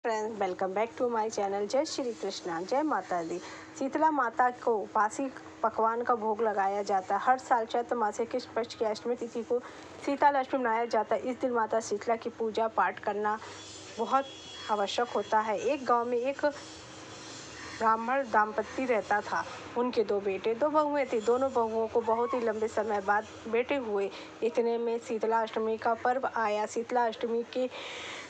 Friends, welcome back to my channel. जय श्री कृष्णा, जय माता दी। शीतला माता को बासी पकवान का भोग लगाया जाता है। हर साल चैत्र मास के कृष्ण पक्ष की अष्टमी तिथि को शीतल अष्टमी मनाया जाता है। इस दिन माता शीतला की पूजा पाठ करना बहुत आवश्यक होता है। एक गांव में एक ब्राह्मण दाम्पत्य रहता था। उनके दो बेटे, दो बहुएं थी। दोनों बहुओं को बहुत ही लंबे समय बाद बेटे हुए। इतने में शीतला अष्टमी का पर्व आया। शीतला अष्टमी के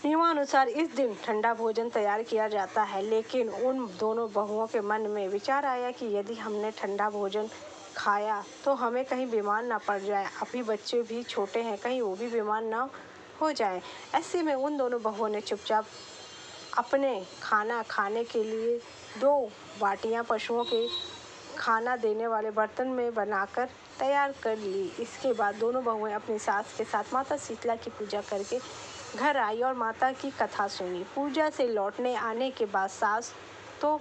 नियमानुसार इस दिन ठंडा भोजन तैयार किया जाता है, लेकिन उन दोनों बहुओं के मन में विचार आया कि यदि हमने ठंडा भोजन खाया तो हमें कहीं बीमार ना पड़ जाए। अभी बच्चे भी छोटे हैं, कहीं वो भी बीमार ना हो जाए। ऐसे में उन दोनों बहुओं ने चुपचाप अपने खाना खाने के लिए दो बाटियां पशुओं के खाना देने वाले बर्तन में बनाकर तैयार कर ली। इसके बाद दोनों बहुएं अपनी सास के साथ माता शीतला की पूजा करके घर आई और माता की कथा सुनी। पूजा से लौटने आने के बाद सास तो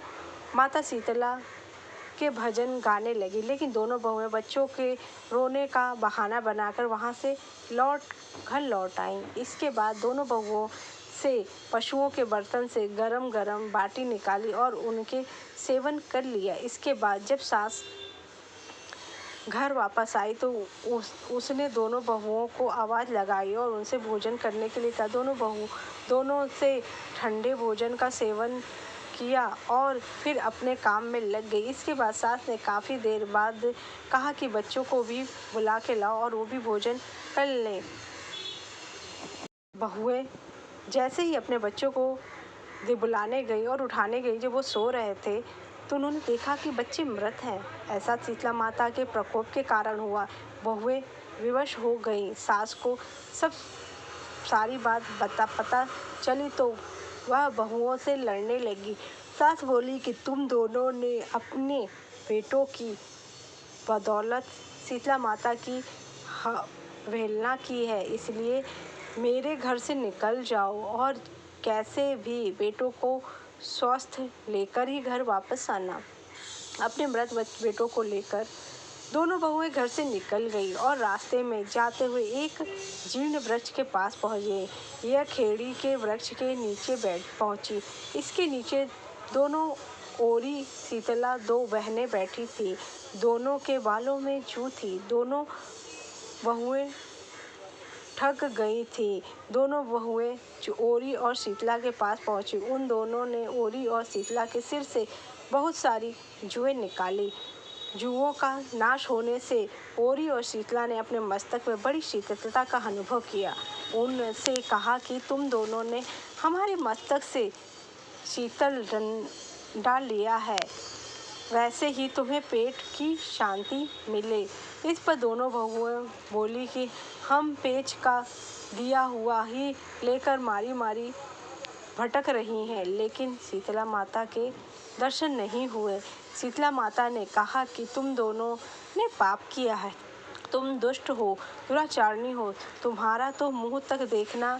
माता शीतला के भजन गाने लगी, लेकिन दोनों बहुएं बच्चों के रोने का बहाना बनाकर वहां से घर लौट आईं। इसके बाद दोनों बहुओं से पशुओं के बर्तन से गरम गरम बाटी निकाली और उनके सेवन कर लिया। इसके बाद जब सास घर वापस आई तो उसने दोनों बहुओं को आवाज़ लगाई और उनसे भोजन करने के लिए कहा। दोनों से ठंडे भोजन का सेवन किया और फिर अपने काम में लग गई। इसके बाद सास ने काफ़ी देर बाद कहा कि बच्चों को भी बुला के लाओ और वो भी भोजन कर लें। बहुएं जैसे ही अपने बच्चों को बुलाने गई और उठाने गई, जब वो सो रहे थे तो उन्होंने देखा कि बच्चे मृत हैं। ऐसा शीतला माता के प्रकोप के कारण हुआ। बहुएं विवश हो गईं। सास को सब सारी बात पता चली तो वह बहुओं से लड़ने लगी। सास बोली कि तुम दोनों ने अपने बेटों की बदौलत शीतला माता की अवहेलना की है, इसलिए मेरे घर से निकल जाओ और कैसे भी बेटों को स्वस्थ लेकर ही घर वापस आना। अपने मृत बेटों को लेकर दोनों बहुएं घर से निकल गई और रास्ते में जाते हुए एक जीर्ण वृक्ष के पास पहुंच गई। यह खेड़ी के वृक्ष के नीचे पहुंची। इसके नीचे दोनों ओरी शीतला दो बहनें बैठी थी। दोनों के बालों में जूं थी। दोनों बहुएं ठग गई थी। दोनों बहुएं ओरी और शीतला के पास पहुंची। उन दोनों ने ओरी और शीतला के सिर से बहुत सारी जुएं निकाली। जुओं का नाश होने से ओरी और शीतला ने अपने मस्तक में बड़ी शीतलता का अनुभव किया। उनसे कहा कि तुम दोनों ने हमारे मस्तक से शीतल डंडा लिया है, वैसे ही तुम्हें पेट की शांति मिले। इस पर दोनों बहुएं बोली कि हम पेच का दिया हुआ ही लेकर मारी मारी भटक रही हैं, लेकिन शीतला माता के दर्शन नहीं हुए। शीतला माता ने कहा कि तुम दोनों ने पाप किया है, तुम दुष्ट हो, दुराचारणी हो, तुम्हारा तो मुंह तक देखना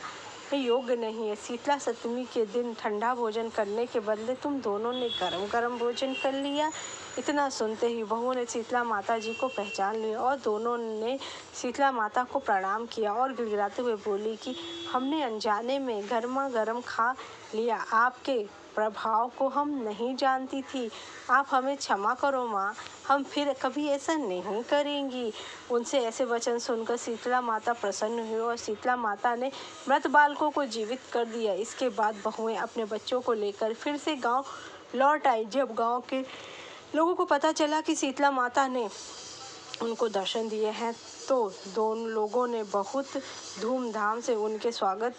योग्य नहीं है। शीतला सप्तमी के दिन ठंडा भोजन करने के बदले तुम दोनों ने गरम गरम भोजन कर लिया। इतना सुनते ही बहुओं ने शीतला माता जी को पहचान लिया और दोनों ने शीतला माता को प्रणाम किया और गिड़गिड़ाते हुए बोली कि हमने अनजाने में गर्मा गर्म खा लिया। आपके प्रभाव को हम नहीं जानती थी। आप हमें क्षमा करो माँ, हम फिर कभी ऐसा नहीं करेंगी। उनसे ऐसे वचन सुनकर शीतला माता प्रसन्न हुई और शीतला माता ने मृत बालकों को जीवित कर दिया। इसके बाद बहुएं अपने बच्चों को लेकर फिर से गांव लौट आई। जब गांव के लोगों को पता चला कि शीतला माता ने उनको दर्शन दिए हैं तो दोनों लोगों ने बहुत धूमधाम से उनके स्वागत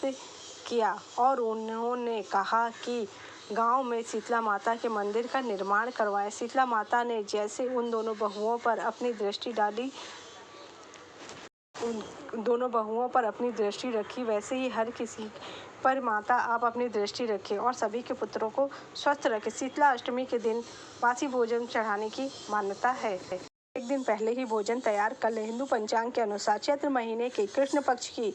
किया और उन्होंने कहा कि गांव में शीतला माता के मंदिर का निर्माण करवाएं। शीतला माता ने जैसे उन दोनों बहुओं पर अपनी दृष्टि डाली, उन दोनों बहुओं पर अपनी दृष्टि रखी, वैसे ही हर किसी पर माता आप अपनी दृष्टि रखें और सभी के पुत्रों को स्वस्थ रखें। शीतला अष्टमी के दिन बासी भोजन चढ़ाने की मान्यता है। एक दिन पहले ही भोजन तैयार कर लें। हिंदू पंचांग के अनुसार चैत्र महीने के कृष्ण पक्ष की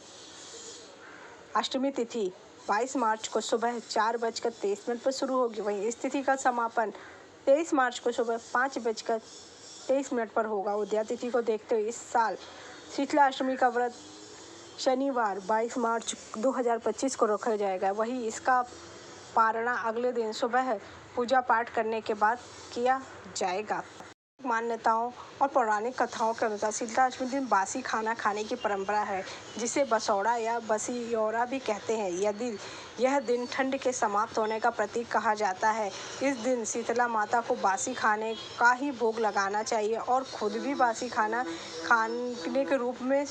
अष्टमी तिथि 22 मार्च को सुबह 4:23 पर शुरू होगी। वहीं इस तिथि का समापन 23 मार्च को सुबह 5:23 पर होगा। उदया तिथि को देखते हुए इस साल शीतला अष्टमी का व्रत शनिवार 22 मार्च 2025 को रखा जाएगा। वहीं इसका पारणा अगले दिन सुबह पूजा पाठ करने के बाद किया जाएगा। मान्यताओं और पौराणिक कथाओं के अनुसार शीतलाष्टमी दिन बासी खाना खाने की परंपरा है, जिसे बसौड़ा या बसियौरा भी कहते हैं। यदि यह दिन ठंड के समाप्त होने का प्रतीक कहा जाता है। इस दिन शीतला माता को बासी खाने का ही भोग लगाना चाहिए और खुद भी बासी खाना खाने के रूप में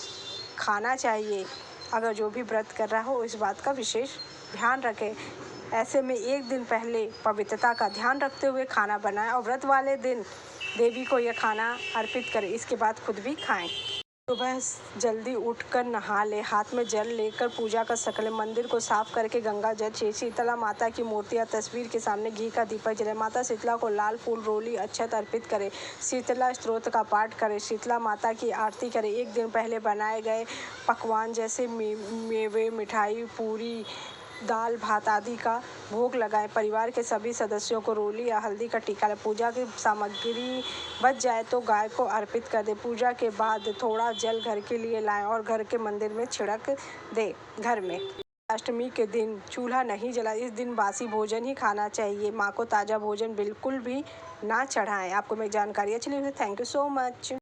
खाना चाहिए। अगर जो भी व्रत कर रहा हो इस बात का विशेष ध्यान रखें। ऐसे में एक दिन पहले पवित्रता का ध्यान रखते हुए खाना बनाएं और व्रत वाले दिन देवी को यह खाना अर्पित करें। इसके बाद खुद भी खाएं। सुबह जल्दी उठकर नहा ले, हाथ में जल लेकर पूजा कर सकले, मंदिर को साफ करके गंगा जल से शीतला माता की मूर्ति या तस्वीर के सामने घी का दीपक जलाए। माता शीतला को लाल फूल, रोली, अक्षत अर्पित करें। शीतला स्तोत्र का पाठ करें। शीतला माता की आरती करें। एक दिन पहले बनाए गए पकवान जैसे मेवे, मिठाई, पूरी, दाल भात आदि का भोग लगाएं। परिवार के सभी सदस्यों को रोली या हल्दी का टीका लगाएं। पूजा की सामग्री बच जाए तो गाय को अर्पित कर दें। पूजा के बाद थोड़ा जल घर के लिए लाएं और घर के मंदिर में छिड़क दें। घर में अष्टमी के दिन चूल्हा नहीं जलाएं। इस दिन बासी भोजन ही खाना चाहिए। माँ को ताज़ा भोजन बिल्कुल भी ना चढ़ाएं। आपको मेरी जानकारी अच्छी लगी तो थैंक यू सो मच।